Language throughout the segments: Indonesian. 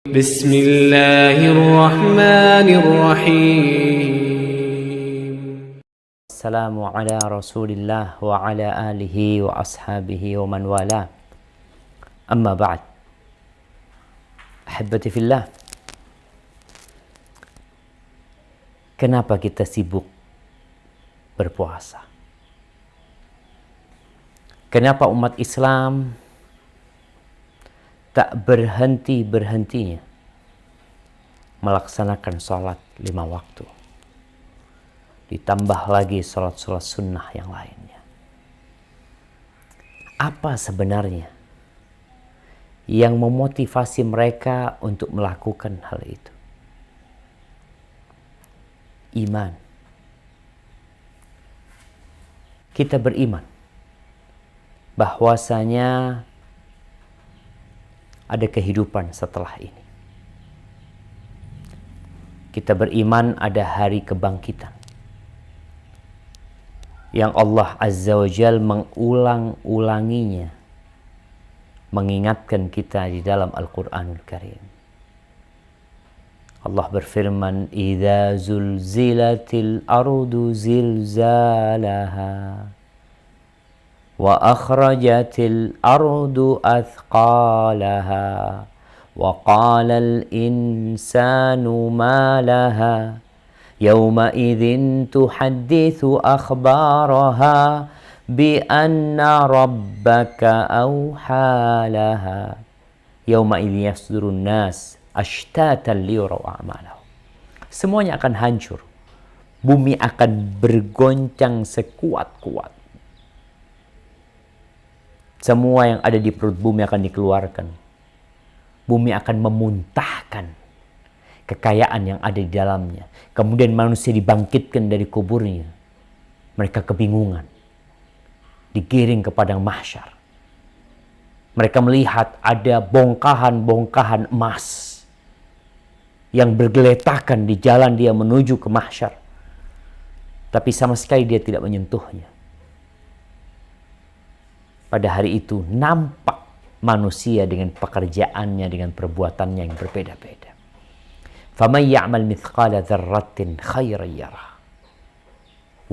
Bismillahirrahmanirrahim. Assalamu ala rasulillah wa ala alihi wa ashabihi wa man wala. Amma ba'd. Ahibbati fillah. Kenapa kita sibuk berpuasa? Kenapa umat Islam tak berhenti-berhentinya melaksanakan sholat 5 waktu? Ditambah lagi sholat-sholat sunnah yang lainnya. Apa sebenarnya yang memotivasi mereka untuk melakukan hal itu? Iman. Kita beriman bahwasanya ada kehidupan setelah ini. Kita beriman ada hari kebangkitan yang Allah Azza wa Jal mengulang-ulanginya, mengingatkan kita di dalam Al-Quranul Karim. Allah berfirman, "Idza zulzilatil ardu zilzalaha wa akhrajatil ardu athqalaha wa qalal insanu ma laha yawma idzin tuhadditsu akhbaraha bi anna rabbaka awha laha yawma idzin yasdurun nas ashtatan liyuraw a'malahum." Semuanya akan hancur. Bumi akan bergoncang sekuat-kuat. Semua yang ada di perut bumi akan dikeluarkan. Bumi akan memuntahkan kekayaan yang ada di dalamnya. Kemudian manusia dibangkitkan dari kuburnya. Mereka kebingungan. Digiring ke padang mahsyar. Mereka melihat ada bongkahan-bongkahan emas yang bergeletakan di jalan dia menuju ke mahsyar. Tapi sama sekali dia tidak menyentuhnya. Pada hari itu nampak manusia dengan pekerjaannya, dengan perbuatannya yang berbeda-beda. فَمَنْ يَعْمَلْ مِثْقَالَ ذَرَّةٍ خَيْرًا يَرَهُ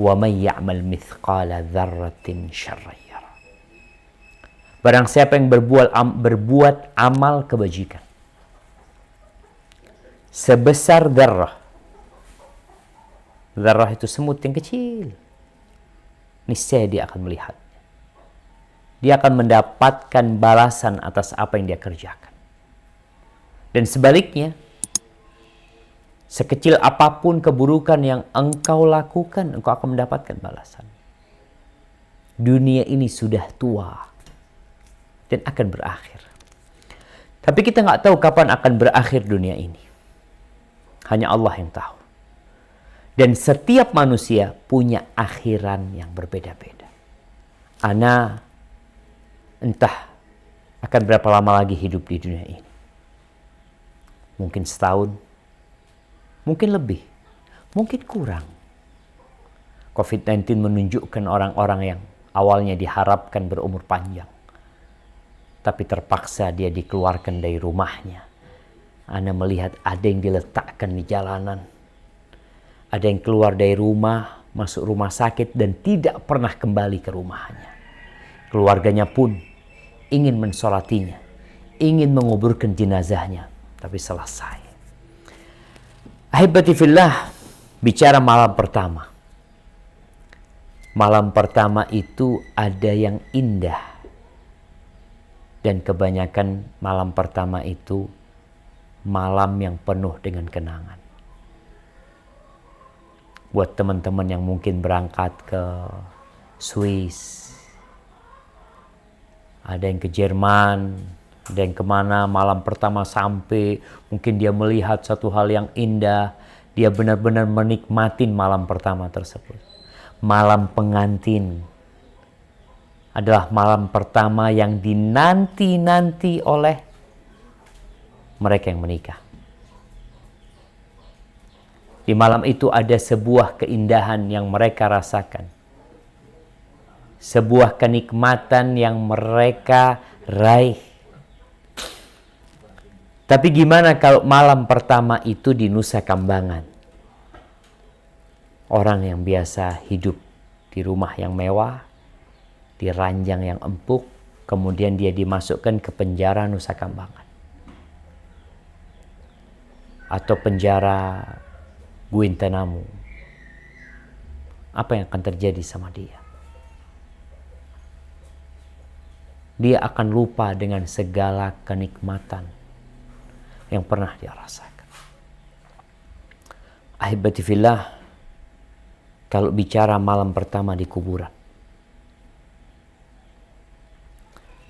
وَمَنْ يَعْمَلْ مِثْقَالَ ذَرَّةٍ شَرًّا يَرَهُ. Barang siapa yang berbuat amal kebajikan sebesar dzarrah. Dzarrah itu semut yang kecil. Niscaya dia akan melihat. Dia akan mendapatkan balasan atas apa yang dia kerjakan. Dan sebaliknya, sekecil apapun keburukan yang engkau lakukan, engkau akan mendapatkan balasan. Dunia ini sudah tua dan akan berakhir. Tapi kita nggak tahu kapan akan berakhir dunia ini. Hanya Allah yang tahu. Dan setiap manusia punya akhiran yang berbeda-beda. Ana entah akan berapa lama lagi hidup di dunia ini. Mungkin setahun, mungkin lebih, mungkin kurang. COVID-19 menunjukkan orang-orang yang awalnya diharapkan berumur panjang, tapi terpaksa dia dikeluarkan dari rumahnya. Ana melihat ada yang diletakkan di jalanan, ada yang keluar dari rumah, masuk rumah sakit dan tidak pernah kembali ke rumahnya. Keluarganya pun ingin mensolatinya, ingin menguburkan jenazahnya, tapi selesai. Ahibati fillah, bicara malam pertama. Malam pertama itu ada yang indah. Dan kebanyakan malam pertama itu malam yang penuh dengan kenangan. Buat teman-teman yang mungkin berangkat ke Swiss, ada yang ke Jerman, ada yang kemana malam pertama sampai, mungkin dia melihat satu hal yang indah, dia benar-benar menikmati malam pertama tersebut. Malam pengantin adalah malam pertama yang dinanti-nanti oleh mereka yang menikah. Di malam itu ada sebuah keindahan yang mereka rasakan. Sebuah kenikmatan yang mereka raih. Tapi gimana kalau malam pertama itu di Nusa Kambangan? Orang yang biasa hidup di rumah yang mewah, di ranjang yang empuk, kemudian dia dimasukkan ke penjara Nusa Kambangan. Atau penjara Guantanamo. Apa yang akan terjadi sama dia? Dia akan lupa dengan segala kenikmatan yang pernah dia rasakan. Ahibati fillah, kalau bicara malam pertama di kuburan,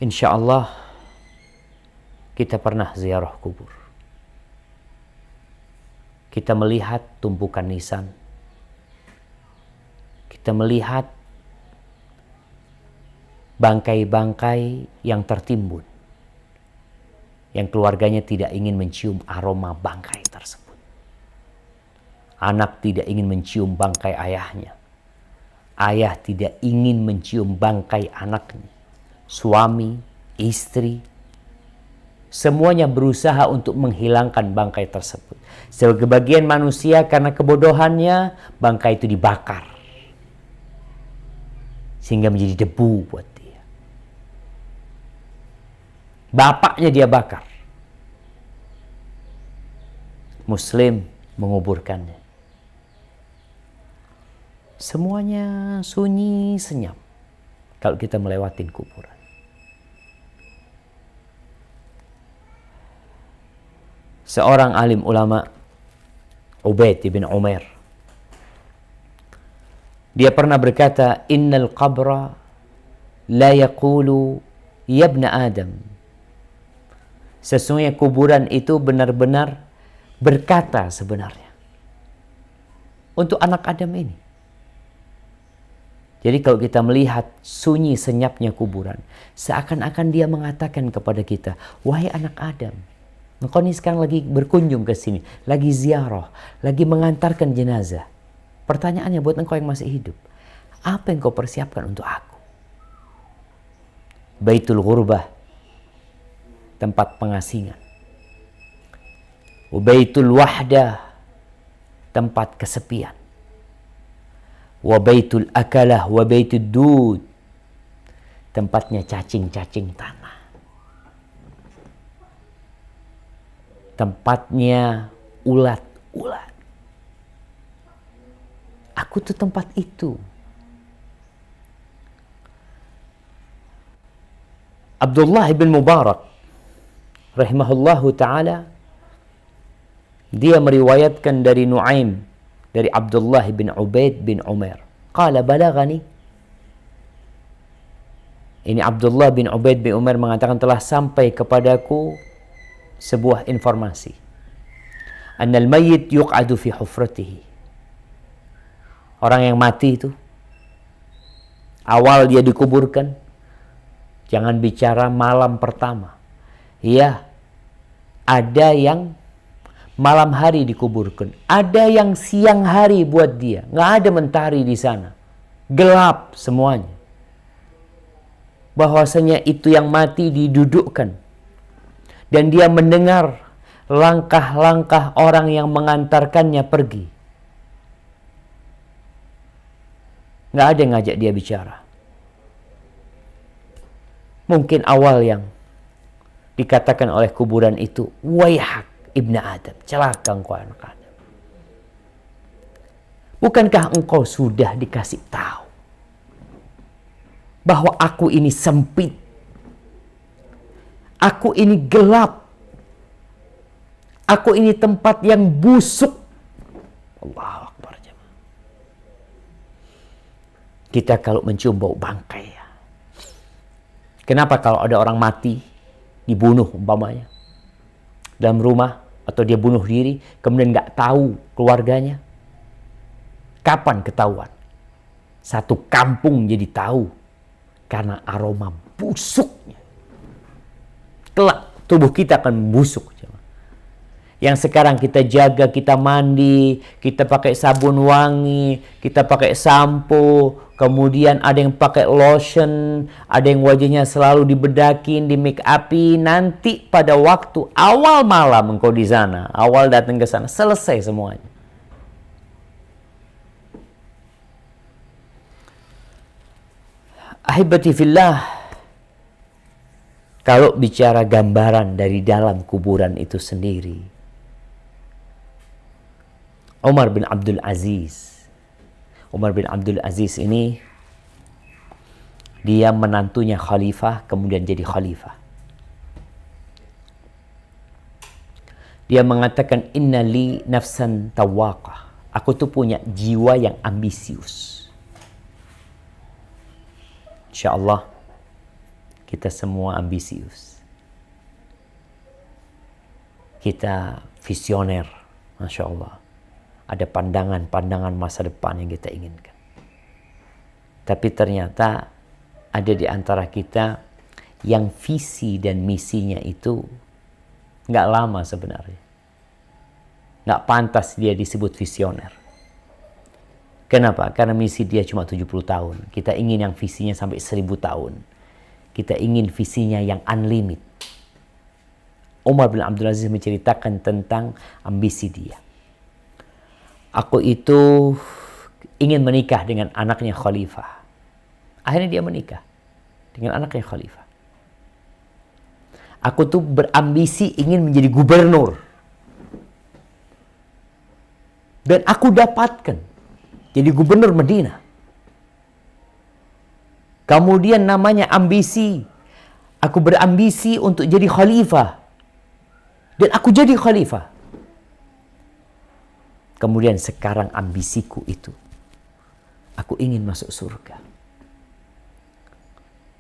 insya Allah kita pernah ziarah kubur. Kita melihat tumpukan nisan. Kita melihat bangkai-bangkai yang tertimbun, yang keluarganya tidak ingin mencium aroma bangkai tersebut. Anak tidak ingin mencium bangkai ayahnya. Ayah tidak ingin mencium bangkai anaknya. Suami, istri, semuanya berusaha untuk menghilangkan bangkai tersebut. Sebagian manusia karena kebodohannya, bangkai itu dibakar. Sehingga menjadi debu buat dia. Bapaknya dia bakar. Muslim menguburkannya. Semuanya sunyi senyap kalau kita melewatin kuburan. Seorang alim ulama, Ubaid bin Umair, dia pernah berkata, "Innal qabra la yaqulu ya ibna Adam." Sesungguhnya kuburan itu benar-benar berkata sebenarnya untuk anak Adam ini. Jadi kalau kita melihat sunyi senyapnya kuburan, seakan-akan dia mengatakan kepada kita, "Wahai anak Adam, engkau ini sekarang lagi berkunjung ke sini, lagi ziarah, lagi mengantarkan jenazah. Pertanyaannya buat engkau yang masih hidup, apa yang kau persiapkan untuk aku?" Baitul Ghurbah, tempat pengasingan. Baitul Wahdah, tempat kesepian. Wa baitul akalah wa baitud dud, tempatnya cacing-cacing tanah. Tempatnya ulat-ulat. Aku tuh tempat itu. Abdullah bin Mubarak rahimahullahu ta'ala, dia meriwayatkan dari Nuaim, dari Abdullah bin Ubaid bin Umar. Qala balagani. Ini Abdullah bin Ubaid bin Umar mengatakan, telah sampai kepadaku sebuah informasi. Annal mayyit yuq'adu fi hufratihi. Orang yang mati itu, awal dia dikuburkan, jangan bicara malam pertama. Iya, ada yang malam hari dikuburkan, ada yang siang hari buat dia, nggak ada mentari di sana, gelap semuanya. Bahwasanya itu yang mati didudukkan dan dia mendengar langkah-langkah orang yang mengantarkannya pergi. Nggak ada yang ngajak dia bicara. Mungkin awal yang dikatakan oleh kuburan itu, "Waihak ibna Adam, celaka engkau anak Adam. Bukankah engkau sudah dikasih tahu bahwa aku ini sempit, aku ini gelap, aku ini tempat yang busuk." Allahu Akbar. Kita kalau mencium bau bangkai, ya. Kenapa kalau ada orang mati, dibunuh umpamanya dalam rumah, atau dia bunuh diri, kemudian nggak tahu keluarganya? Kapan ketahuan? Satu kampung jadi tahu karena aroma busuknya. Kelak tubuh kita akan busuk. Yang sekarang kita jaga, kita mandi, kita pakai sabun wangi, kita pakai sampo, kemudian ada yang pakai lotion, ada yang wajahnya selalu dibedakin, di make upin. Nanti pada waktu awal malam engkau di sana, awal datang ke sana, selesai semuanya. Ahibati fillah, kalau bicara gambaran dari dalam kuburan itu sendiri, Umar bin Abdul Aziz ini dia menantunya khalifah, kemudian jadi khalifah. Dia mengatakan, inna li nafsan tawaqah. Aku tuh punya jiwa yang ambisius. Insya Allah kita semua ambisius. Kita visioner, Masya Allah. Ada pandangan-pandangan masa depan yang kita inginkan. Tapi ternyata ada di antara kita yang visi dan misinya itu nggak lama sebenarnya. Nggak pantas dia disebut visioner. Kenapa? Karena misi dia cuma 70 tahun. Kita ingin yang visinya sampai 1000 tahun. Kita ingin visinya yang unlimited. Umar bin Abdul Aziz menceritakan tentang ambisi dia. Aku itu ingin menikah dengan anaknya khalifah. Akhirnya dia menikah dengan anaknya khalifah. Aku tuh berambisi ingin menjadi gubernur. Dan aku dapatkan jadi gubernur Madinah. Kemudian namanya ambisi. Aku berambisi untuk jadi khalifah. Dan aku jadi khalifah. Kemudian sekarang ambisiku itu, aku ingin masuk surga.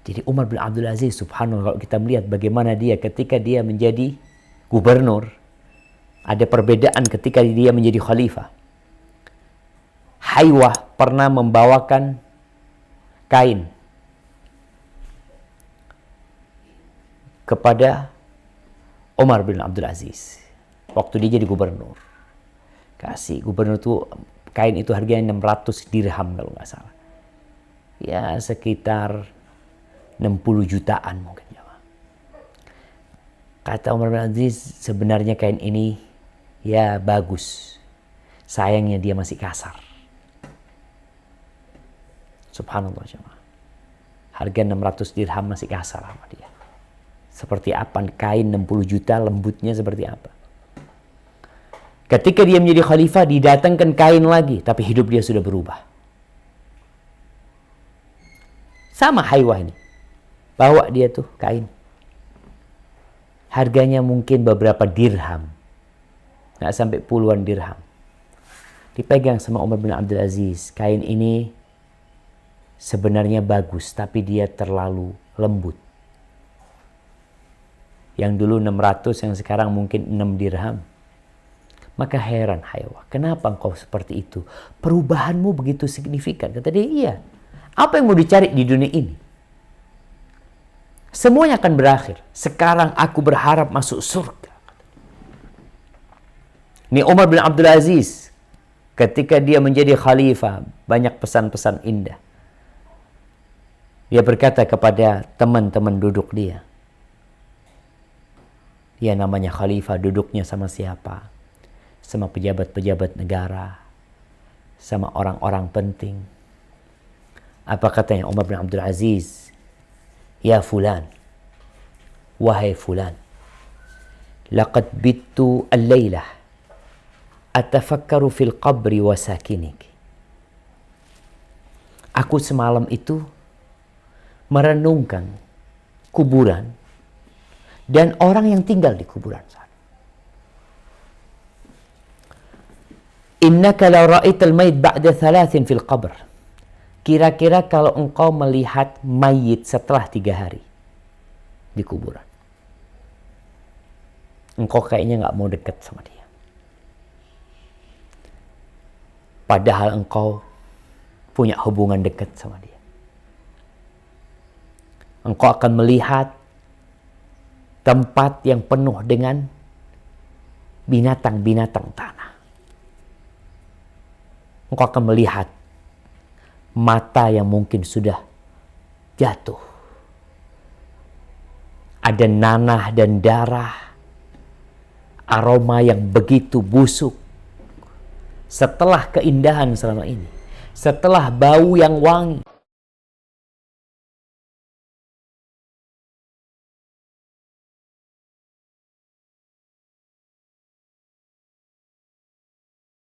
Jadi Umar bin Abdul Aziz, subhanallah, kalau kita melihat bagaimana dia ketika dia menjadi gubernur, ada perbedaan ketika dia menjadi khalifah. Haywah pernah membawakan kain kepada Umar bin Abdul Aziz waktu dia jadi gubernur. Kasih gubernur tuh kain itu harganya 600 dirham kalau nggak salah. Ya sekitar 60 jutaan mungkin. Kata Umar bin Aziz, sebenarnya kain ini ya bagus. Sayangnya dia masih kasar. Subhanallah jemaah. Harga 600 dirham masih kasar sama dia. Seperti apa kain 60 juta lembutnya seperti apa. Ketika dia menjadi khalifah, didatangkan kain lagi, tapi hidup dia sudah berubah. Sama Haywah ini. Bawa dia tuh kain. Harganya mungkin beberapa dirham. Nggak sampai puluhan dirham. Dipegang sama Umar bin Abdul Aziz. Kain ini sebenarnya bagus, tapi dia terlalu lembut. Yang dulu 600, yang sekarang mungkin 6 dirham. Maka heran Haywah, kenapa engkau seperti itu? Perubahanmu begitu signifikan. Kata dia, iya. Apa yang mau dicari di dunia ini? Semuanya akan berakhir. Sekarang aku berharap masuk surga. Ini Umar bin Abdul Aziz. Ketika dia menjadi khalifah, banyak pesan-pesan indah. Dia berkata kepada teman-teman duduk dia. Dia namanya khalifah, duduknya sama siapa? Sama pejabat-pejabat negara, sama orang-orang penting. Apa katanya Umar bin Abdul Aziz? Ya fulan, wahai fulan, laqad bittu al-laylah atafakkaru fil qabri wa sakinik. Aku semalam itu merenungkan kuburan dan orang yang tinggal di kuburan sana. Innaka la ra'aital mayit ba'da 3 fil qabr. Kira-kira kalau engkau melihat mayit setelah 3 hari di kuburan, engkau kayaknya nggak mau dekat sama dia. Padahal engkau punya hubungan dekat sama dia. Engkau akan melihat tempat yang penuh dengan binatang-binatang tanah. Engkau akan melihat mata yang mungkin sudah jatuh. Ada nanah dan darah, aroma yang begitu busuk. Setelah keindahan selama ini, setelah bau yang wangi,